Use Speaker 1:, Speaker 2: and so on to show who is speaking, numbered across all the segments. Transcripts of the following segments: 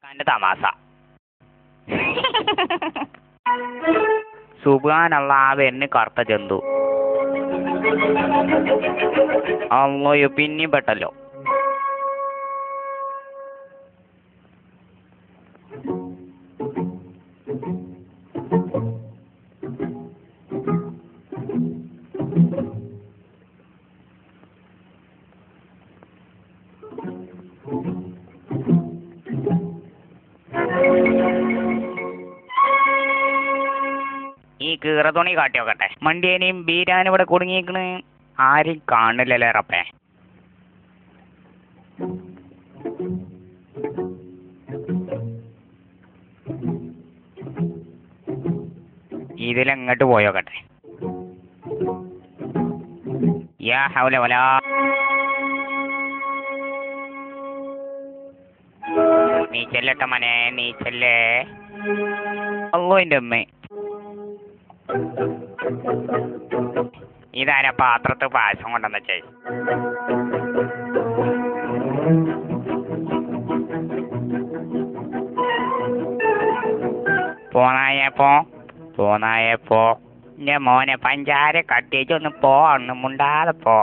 Speaker 1: ന്റെ തമാശ. സുബ്ഹാനല്ലാഹ് വരുന്ന കറുത്ത ജന്തു. അള്ളയോ പിന്നെയും പെട്ടല്ലോ. ഈ കീറ തുണി കാട്ടി നോക്കട്ടെ. മണ്ടിയേനെയും ബീരാനും ഇവിടെ കുടുങ്ങിയിരിക്കണ്. ആരും കാണില്ലല്ലേ റപ്പേ. ഇതിലെങ്ങോട്ട് പോയോക്കട്ടെ. യാ ഹൗല വലാ. നീ ചെല്ലട്ട മനെ, നീ ചെല്ലേ. അല്ലോ എൻ്റെ അമ്മേ. ഇതാരാ പാത്രത്ത് പായസം കൊണ്ടെന്ന് വെച്ചേ? പോന്നായപ്പോ എന്റെ മോനെ പഞ്ചാര കട്ടിച്ചൊന്ന് ഒന്ന് മുണ്ടാതെ പോ.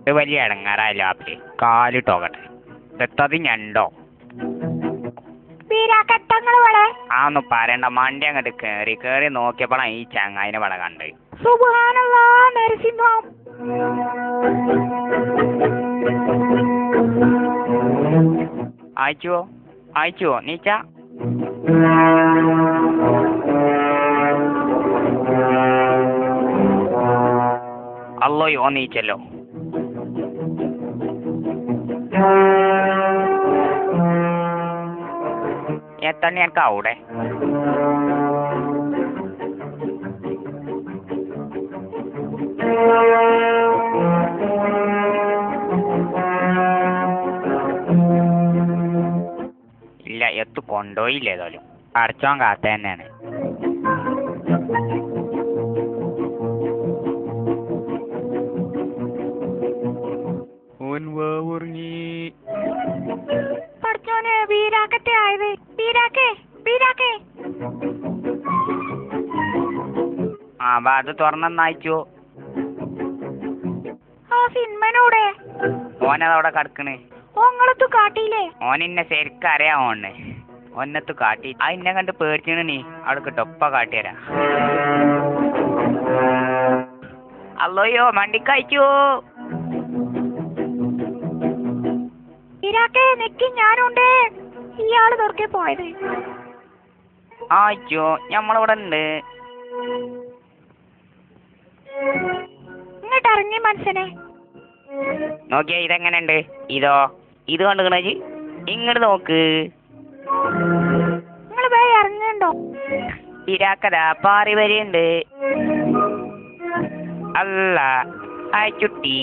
Speaker 1: ഇത് വലിയ ഇടങ്ങാറായല്ലോ. ആപ്പി കാലിട്ടോക്കട്ടെ. എത്തത് ഞണ്ടോ? ആന്ന് പറയണ്ട. മണ്ടി അങ്ങോട്ട് കേറി നോക്കിയപ്പോഴാണ് ഈ ചങ്ങായിനെ വള കണ്ട്. അയച്ചുവോ നീച്ച? അല്ലോയോ നീച്ചല്ലോ. എത്തണ്ണി എനിക്ക് അവിടെ ഇല്ല. എത്തു കൊണ്ടുപോയില്ല. ഏതായാലും അടച്ചോൻ കാത്ത തന്നെയാണ്. അത് തുറന്നയച്ചു. ഓനതവിടെ കിടക്കണ്. ഓനെന്നെ ശരിക്കും അറിയാമോണ്. ഒന്നത്ത് കാട്ടി അതിനെ കണ്ട് പേടിച്ചിന്. നീ അവിടെ കിട്ടൊപ്പ കാട്ടിയരാ. അല്ലോയോ മണ്ടിക്കയച്ചു. ഞാനുണ്ട്. ഇയാള് തുറക്കെ പോയത്. ആയിച്ചോ ഞമ്മളിവിടെ ഉണ്ട്. ഇങ്ങോട്ട് ഇറങ്ങി മനസ്സിനെ നോക്കിയാ. ഇതെങ്ങനെയുണ്ട്? ഇത് കണ്ടുകണി. ഇങ്ങോട്ട് നോക്ക്. നിങ്ങൾ പോയി ഇറങ്ങണ്ടോ? ഇരാക്കതാ പാറി വരെയുണ്ട്. അല്ല ആയിച്ചുട്ടി.